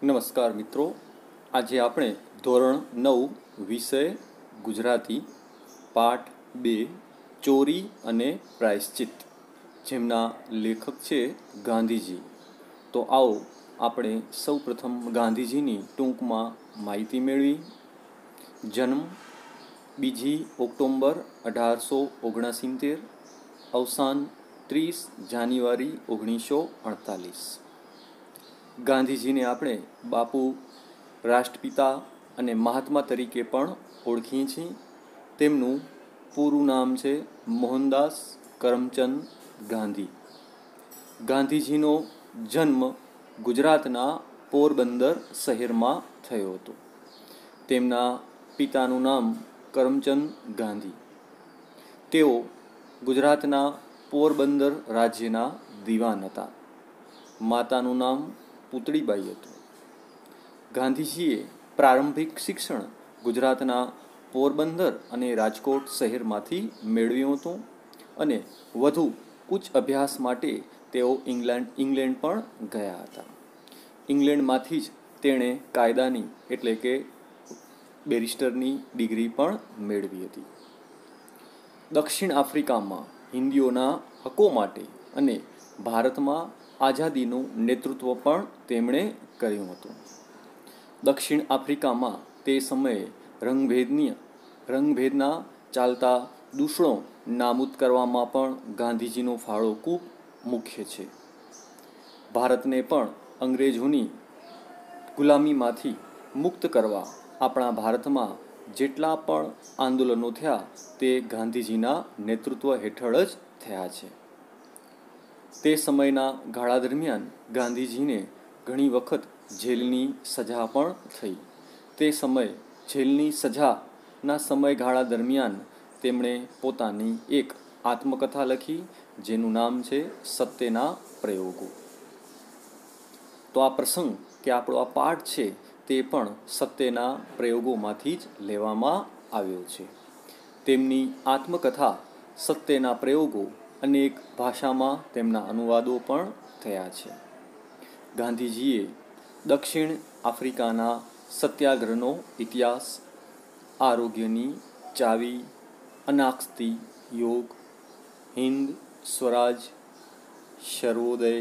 નમસ્કાર મિત્રો, આજે આપણે ધોરણ 9 વિષય ગુજરાતી પાઠ 2 ચોરી અને પ્રાયશ્ચિત, જેમના લેખક છે ગાંધીજી. તો આવો આપણે સૌપ્રથમ ગાંધીજીની ટૂંકમાં માહિતી મેળવી. જન્મ 2 ઓક્ટોબર 1869, અવસાન 30 જાન્યુઆરી 1948. ગાંધીજીને આપણે બાપુ, રાષ્ટ્રપિતા અને મહાત્મા તરીકે પણ ઓળખીએ છીએ. તેમનું પૂરું નામ છે મોહનદાસ કરમચંદ ગાંધી. ગાંધીજીનો જન્મ ગુજરાતના પોરબંદર શહેરમાં થયો હતો. તેમના પિતાનું નામ કરમચંદ ગાંધી. તેઓ ગુજરાતના પોરબંદર રાજ્યના દિવાન હતા. માતાનું નામ પુતળીબાઈ હતું. ગાંધીજીએ પ્રારંભિક શિક્ષણ ગુજરાતના પોરબંદર અને રાજકોટ શહેરમાંથી મેળવ્યું હતું અને વધુ ઉચ્ચ અભ્યાસ માટે તેઓ ઇંગ્લેન્ડ પણ ગયા હતા. ઇંગ્લેન્ડમાંથી જ તેણે કાયદાની એટલે કે બેરિસ્ટરની ડિગ્રી પણ મેળવી હતી. દક્ષિણ આફ્રિકામાં હિન્દીઓના હકો માટે અને ભારતમાં આઝાદીનું નેતૃત્વ પણ તેમણે કર્યું હતું. દક્ષિણ આફ્રિકામાં તે સમયે રંગભેદના ચાલતા દૂષણો નાબૂદ કરવામાં પણ ગાંધીજીનો ફાળો ખૂબ મુખ્ય છે. ભારતને પણ અંગ્રેજોની ગુલામીમાંથી મુક્ત કરવા આપણા ભારતમાં જેટલા પણ આંદોલનો થયા તે ગાંધીજીના નેતૃત્વ હેઠળ જ થયા છે. તે સમયના ગાળા દરમિયાન ગાંધીજીને ઘણી વખત જેલની સજા પણ થઈ. તે સમયે જેલની સજાના સમયગાળા દરમિયાન તેમણે પોતાની એક આત્મકથા લખી, જેનું નામ છે સત્યના પ્રયોગો. તો આ પ્રસંગ કે આપણો આ પાઠ છે તે પણ સત્યના પ્રયોગોમાંથી જ લેવામાં આવ્યો છે. તેમની આત્મકથા સત્યના પ્રયોગો અનેક ભાષામાં તેમના અનુવાદો પણ થયા છે. ગાંધીજીએ દક્ષિણ આફ્રિકાના સત્યાગ્રહનો ઇતિહાસ, આરોગ્યની ચાવી, અનાસ્તિ યોગ, હિન્દ સ્વરાજ, સર્વોદય,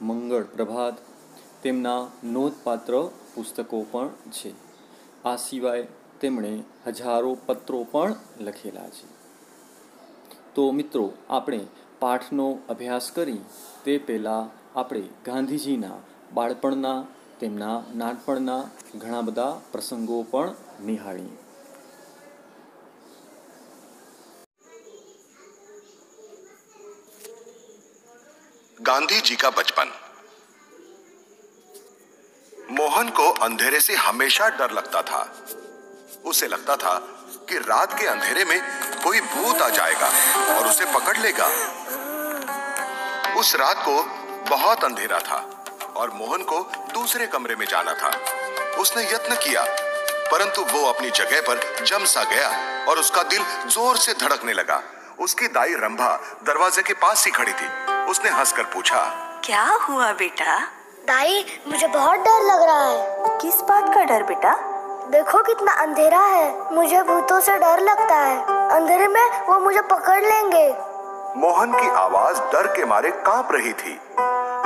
મંગળ પ્રભાત તેમના નોંધપાત્ર પુસ્તકો પણ છે. આ સિવાય તેમણે હજારો પત્રો પણ લખેલા છે. તો મિત્રો, આપણે પાઠનો અભ્યાસ કરી તે પહેલાં આપણે ગાંધીજીના બાળપણના, તેમના નાનપણના ઘણા બધા પ્રસંગો પણ નિહાળીએ. गांधी जी का बचपन। मोहन को अंधेरे से हमेशा डर लगता था। उसे लगता था कि रात के अंधेरे में कोई भूत आ जाएगा और उसे पकड़ लेगा। उस रात को बहुत अंधेरा था और मोहन को दूसरे कमरे में जाना था। उसने यत्न किया, परंतु वो अपनी जगह पर जम सा गया और उसका दिल जोर से धड़कने लगा। उसकी दाई रंभा दरवाजे के पास ही खड़ी थी। उसने हंसकर पूछा, क्या हुआ बेटा? दाई, मुझे बहुत डर लग रहा है। किस बात का डर बेटा? देखो कितना अंधेरा है, मुझे भूतों से डर लगता है। अंधेरे में वो मुझे पकड़ लेंगे। मोहन की आवाज डर के मारे कांप रही थी।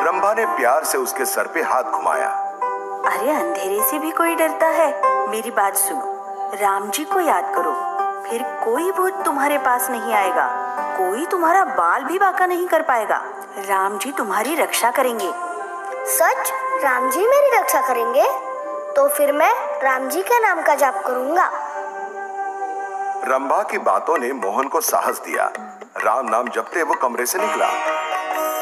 रंभा ने प्यार से उसके सर पे हाथ घुमाया। अरे, अंधेरे से भी कोई डरता है? मेरी बात सुनो, राम जी को याद करो, फिर कोई भूत तुम्हारे पास नहीं आएगा, कोई तुम्हारा बाल भी बांका नहीं कर पाएगा। राम जी तुम्हारी रक्षा करेंगे। सच? राम जी मेरी रक्षा करेंगे? तो फिर मैं राम जी के नाम का जाप करूंगा। रंभा की बातों ने मोहन को साहस दिया। राम नाम जपते वो कमरे से निकला।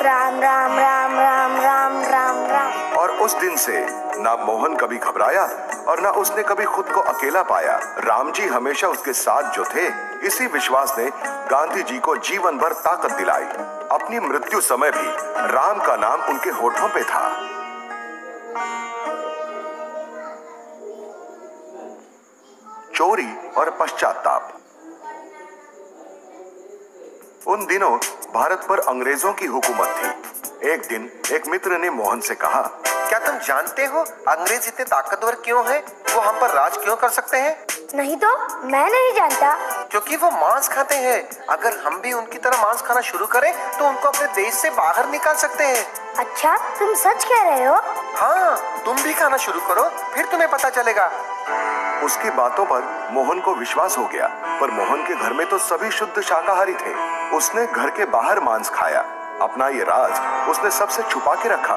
राम राम राम राम राम राम राम। और उस दिन से ना मोहन कभी घबराया और ना उसने कभी खुद को अकेला पाया। राम जी हमेशा उसके साथ जो थे, इसी विश्वास ने गांधी जी को जीवन भर ताकत दिलाई। अपनी मृत्यु समय भी राम का नाम उनके होठों पे था। चोरी और पश्चाताप। उन दिनों भारत पर अंग्रेजों की हुकूमत थी। एक दिन एक मित्र ने मोहन से कहा, क्या तुम जानते हो अंग्रेज इतने ताकतवर क्यों हैं? वो हम पर राज क्यों कर सकते हैं? नहीं तो मैं नहीं जानता। क्योंकि वो मांस खाते हैं। अगर हम भी उनकी तरह मांस खाना शुरू करें तो उनको अपने देश से बाहर निकाल सकते हैं। अच्छा, तुम सच कह रहे हो? हाँ, तुम भी खाना शुरू करो, फिर तुम्हें पता चलेगा। उसकी बातों पर मोहन को विश्वास हो गया, पर मोहन के घर में तो सभी शुद्ध शाकाहारी थे। उसने घर के बाहर मांस खाया। अपना ये राज उसने सबसे छुपा के रखा।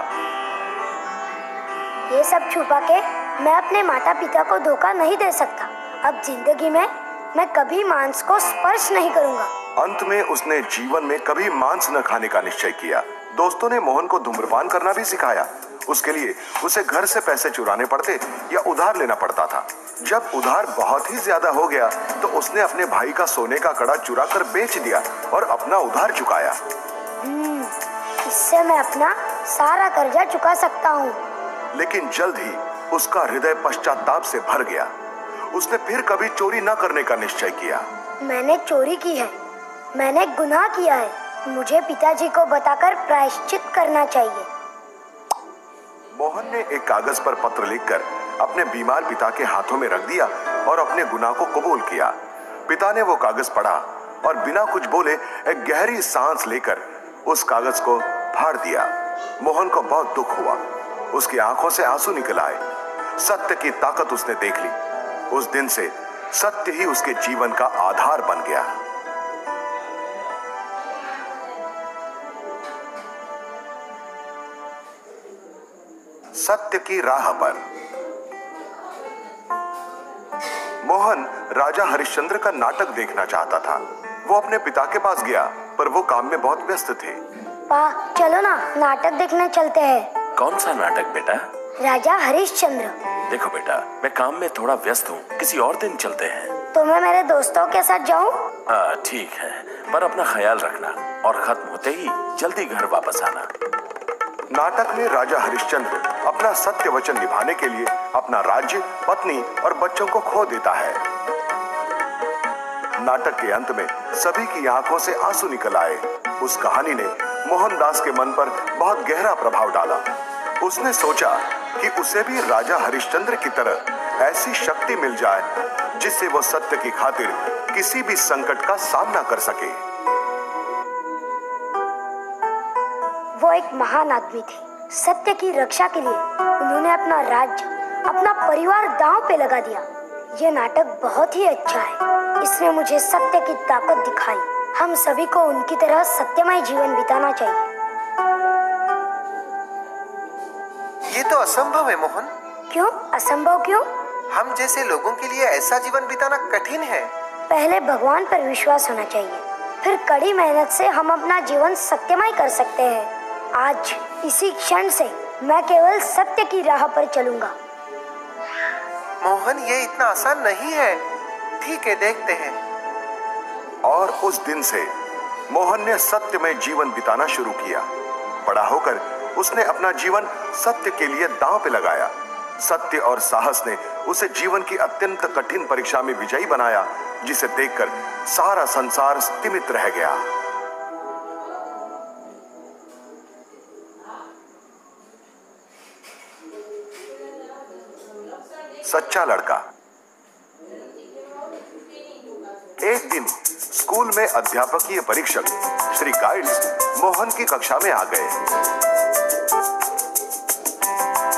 ये सब छुपा के मैं अपने माता पिता को धोखा नहीं दे सकता। अब जिंदगी में मैं कभी मांस को स्पर्श नहीं करूंगा। अंत में उसने जीवन में कभी मांस न खाने का निश्चय किया। दोस्तों ने मोहन को धूम्रपान करना भी सिखाया। उसके लिए उसे घर से पैसे चुराने पड़ते या उधार लेना पड़ता था। जब उधार बहुत ही ज्यादा हो गया तो उसने अपने भाई का सोने का कड़ा चुरा कर बेच दिया और अपना उधार चुकाया। इससे मैं अपना सारा कर्जा चुका सकता हूँ। लेकिन जल्द ही उसका हृदय पश्चाताप से भर गया। उसने फिर कभी चोरी न करने का निश्चय किया। मैंने चोरी की है, मैंने गुनाह किया है। मुझे पिताजी को बताकर प्रायश्चित करना चाहिए। मोहन ने एक कागज पर पत्र लिखकर अपने बीमार पिता के हाथों में रख दिया और अपने गुनाह को कबूल किया। पिता ने वो कागज पढ़ा और बिना कुछ बोले एक गहरी सांस लेकर उस कागज को फाड़ दिया। मोहन को बहुत दुख हुआ। उसकी आंखों से आंसू निकल आए। सत्य की ताकत उसने देख ली। उस दिन से सत्य ही उसके जीवन का आधार बन गया। सत्य की राह पर। मोहन राजा हरिश्चंद्र का नाटक देखना चाहता था। वो अपने पिता के पास गया, पर वो काम में बहुत व्यस्त थे। पा, चलो ना, नाटक देखने चलते हैं। कौन सा नाटक बेटा? राजा हरिश्चंद्र। देखो बेटा, मैं काम में थोड़ा व्यस्त हूँ, किसी और दिन चलते हैं। तो मैं मेरे दोस्तों के साथ जाऊँ? ठीक है, पर अपना ख्याल रखना और खत्म होते ही जल्दी घर वापस आना। नाटक में राजा हरिश्चंद्र अपना सत्य वचन निभाने के लिए अपना राज्य, पत्नी और बच्चों को खो देता है। नाटक के अंत में सभी की आंखों से आंसू निकल आए। उस कहानी ने मोहनदास के मन पर बहुत गहरा प्रभाव डाला। उसने सोचा कि उसे भी राजा हरिश्चंद्र की तरह ऐसी शक्ति मिल जाए जिससे वो सत्य की खातिर किसी भी संकट का सामना कर सके। वो एक महान आदमी थे। सत्य की रक्षा के लिए उन्होंने अपना राज्य, अपना परिवार दांव पे लगा दिया। ये नाटक बहुत ही अच्छा है। इसने मुझे सत्य की ताकत दिखाई। हम सभी को उनकी तरह सत्यमय जीवन बिताना चाहिए। ये तो असंभव है मोहन। क्यों असंभव? क्यों? हम जैसे लोगों के लिए ऐसा जीवन बिताना कठिन है। पहले भगवान पर विश्वास होना चाहिए, फिर कड़ी मेहनत से हम अपना जीवन सत्यमय कर सकते हैं। आज इसी क्षण से मैं केवल सत्य की राह पर चलूंगा। मोहन, ये इतना आसान नहीं है। ठीक है, देखते हैं। और उस दिन से मोहन ने सत्य में जीवन बिताना शुरू किया। बड़ा होकर उसने अपना जीवन सत्य के लिए दांव पे लगाया। सत्य और साहस ने उसे जीवन की अत्यंत कठिन परीक्षा में विजयी बनाया, जिसे देखकर सारा संसार स्तिमित रह गया। सच्चा लड़का। एक दिन स्कूल में अध्यापकीय परीक्षक श्री गाइड्स मोहन की कक्षा में आ गए।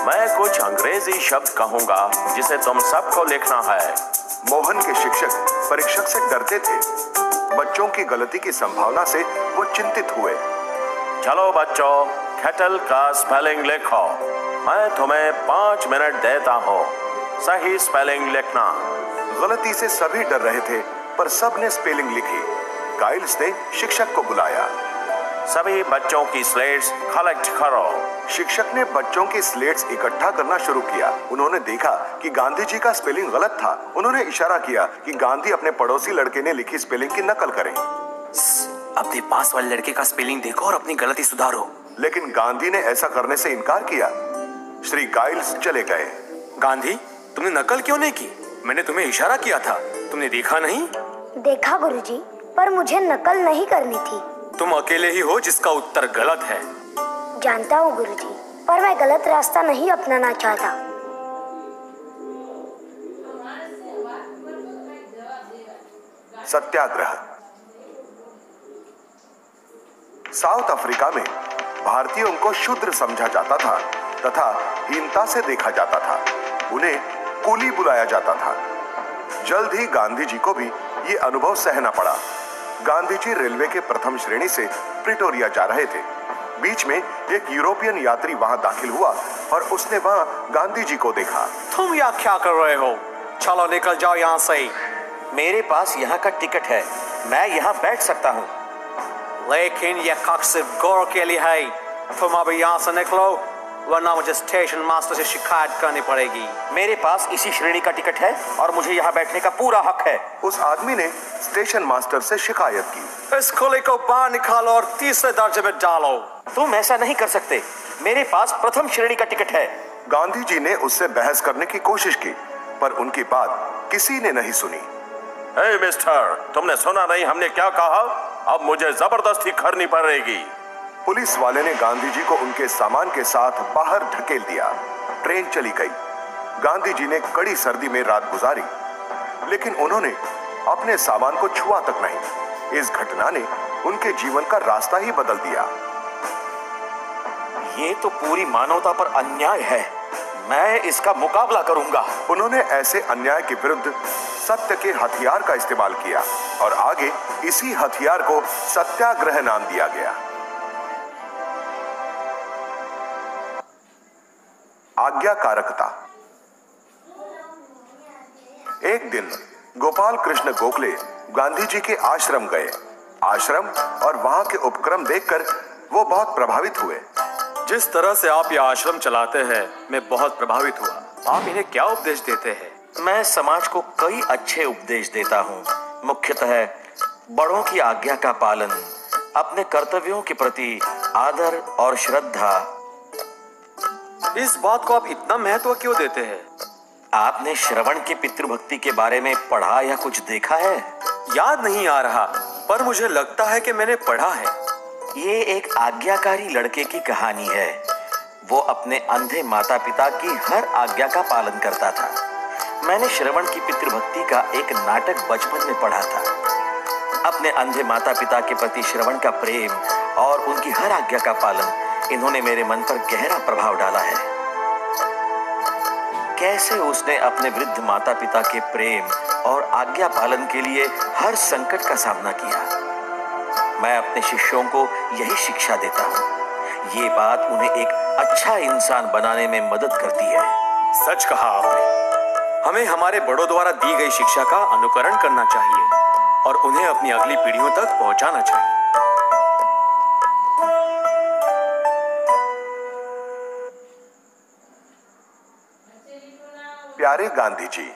मैं कुछ अंग्रेजी शब्द कहूंगा जिसे तुम सबको लिखना है। मोहन के शिक्षक परीक्षक से डरते थे। बच्चों की गलती की संभावना से वो चिंतित हुए। चलो बच्चों, केटल का स्पेलिंग लिखो। मैं तुम्हें 5 मिनट देता हूँ। सही स्पेलिंग लिखना। गलती से सभी डर रहे थे, पर सब ने स्पेलिंग लिखी। गाइड्स ने शिक्षक को बुलाया। सभी बच्चों की स्लेट्स कलेक्ट करो। शिक्षक ने बच्चों की स्लेट्स इकट्ठा करना शुरू किया। उन्होंने देखा कि गांधी जी का स्पेलिंग गलत था। उन्होंने इशारा किया कि गांधी अपने पड़ोसी लड़के ने लिखी स्पेलिंग की नकल करें। अपने पास वाले लड़के का स्पेलिंग देखो और अपनी गलती सुधारो। लेकिन गांधी ने ऐसा करने से इनकार किया। श्री गाइड्स चले गए। गांधी, तुमने नकल क्यों नहीं की? मैंने तुम्हें इशारा किया था, तुमने देखा नहीं? देखा गुरुजी, पर मुझे नकल नहीं करनी थी। तुम अकेले ही हो जिसका उत्तर गलत है। जानता हूँ गुरुजी, पर मैं गलत रास्ता नहीं अपनाना चाहता। सत्याग्रह। साउथ अफ्रीका में भारतीयों को शूद्र समझा जाता था तथा हीनता से देखा जाता था। उन्हें कूली बुलाया जाता था। जल्द ही गांधी जी को भी ये अनुभव सहना पड़ा। गांधी जी रेलवे के प्रथम श्रेणी से प्रिटोरिया जा रहे थे। बीच में एक यूरोपियन यात्री वहां दाखिल हुआ और उसने वहां गांधी जी को देखा। तुम यहाँ क्या कर रहे हो? चलो निकल जाओ यहाँ से। मेरे पास यहाँ का टिकट है, मैं यहाँ बैठ सकता हूँ। लेकिन यह कक्ष सिर्फ गौर के लिए है। तुम अभी यहाँ से निकलो, वरना मुझे स्टेशन मास्टर से शिकायत करनी पड़ेगी। मेरे पास इसी श्रेणी का टिकट है और मुझे यहाँ बैठने का पूरा हक है। उस आदमी ने स्टेशन मास्टर से शिकायत की। इस खुले को बाहर निकालो और तीसरे दर्जे में डालो। तुम ऐसा नहीं कर सकते, मेरे पास प्रथम श्रेणी का टिकट है। गांधी जी ने उससे बहस करने की कोशिश की, पर उनकी बात किसी ने नहीं सुनी। हे मिस्टर, तुमने सुना नहीं हमने क्या कहा? अब मुझे जबरदस्ती करनी पड़ेगी। पुलिस वाले ने गांधी जी को उनके सामान के साथ बाहर ढकेल दिया। ट्रेन चली गई। गांधी जी ने कड़ी सर्दी में रात गुजारी, लेकिन उन्होंने अपने सामान को छुआ तक नहीं। इस घटना ने उनके जीवन का रास्ता ही बदल दिया। ये तो पूरी मानवता पर अन्याय है, मैं इसका मुकाबला करूंगा। उन्होंने ऐसे अन्याय के विरुद्ध सत्य के हथियार का इस्तेमाल किया और आगे इसी हथियार को सत्याग्रह नाम दिया गया। आज्ञाकारकता। एक दिन गोपाल कृष्ण गोखले गांधी जी के आश्रम गए। आश्रम और वहां के उपक्रम देखकर वो बहुत प्रभावित हुए। जिस तरह से आप ये आश्रम चलाते हैं, मैं बहुत प्रभावित हुआ। आप इन्हें क्या उपदेश देते हैं? मैं समाज को कई अच्छे उपदेश देता हूँ। मुख्यतः बड़ों की आज्ञा का पालन, अपने कर्तव्यों के प्रति आदर और श्रद्धा। इस बात को आप इतना महत्व क्यों देते हैं? आपने श्रवण के पितृभक्ति के बारे में पढ़ा या कुछ देखा है? याद नहीं आ रहा, पर मुझे लगता है कि मैंने पढ़ा है। ये एक आज्ञाकारी लड़के की कहानी है। वो अपने अंधे माता पिता की हर आज्ञा का पालन करता था। मैंने श्रवण की पितृभक्ति का एक नाटक बचपन में पढ़ा था। अपने अंधे माता पिता के प्रति श्रवण का प्रेम और उनकी हर आज्ञा का पालन, इन्होंने मेरे मन पर गहरा प्रभाव डाला है। कैसे उसने अपने वृद्ध माता पिता के प्रेम और आज्ञा पालन के लिए हर संकट का सामना किया। मैं अपने शिष्यों को यही शिक्षा देता हूँ। ये बात उन्हें एक अच्छा इंसान बनाने में मदद करती है। सच कहा आपने। हमें हमारे बड़ों द्वारा दी गई शिक्षा का अनुकरण करना चाहिए और उन्हें अपनी अगली पीढ़ियों तक पहुंचाना चाहिए। प्यारे गांधी जी।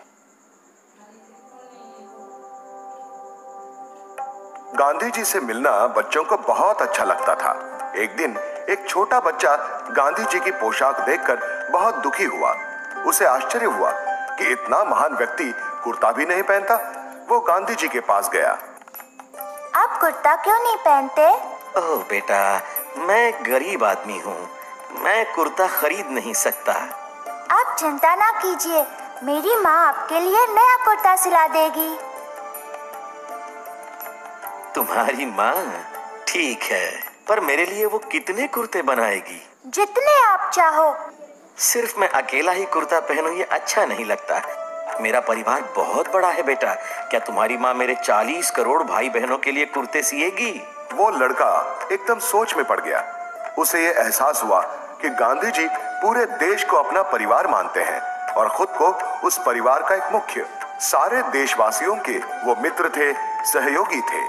गांधी जी से मिलना बच्चों को बहुत अच्छा लगता था। एक दिन एक छोटा बच्चा गांधी जी की पोशाक देखकर बहुत दुखी हुआ। उसे आश्चर्य हुआ कि इतना महान व्यक्ति कुर्ता भी नहीं पहनता। वो गांधी जी के पास गया। आप कुर्ता क्यों नहीं पहनते? ओह बेटा, मैं गरीब आदमी हूँ, मैं कुर्ता खरीद नहीं सकता। आप चिंता ना कीजिए, मेरी माँ आपके लिए नया कुर्ता सिला देगी। तुम्हारी माँ? ठीक है, पर मेरे लिए वो कितने कुर्ते बनाएगी? जितने आप चाहो। सिर्फ मैं अकेला ही कुर्ता पहनूं ये अच्छा नहीं लगता। मेरा परिवार बहुत बड़ा है बेटा। क्या तुम्हारी माँ मेरे 40 करोड़ भाई बहनों के लिए कुर्ते सिएगी? वो लड़का एकदम सोच में पड़ गया। उसे ये एहसास हुआ कि गांधी जी पूरे देश को अपना परिवार मानते हैं और खुद को उस परिवार का एक मुख्य। सारे देशवासियों के वो मित्र थे, सहयोगी थे।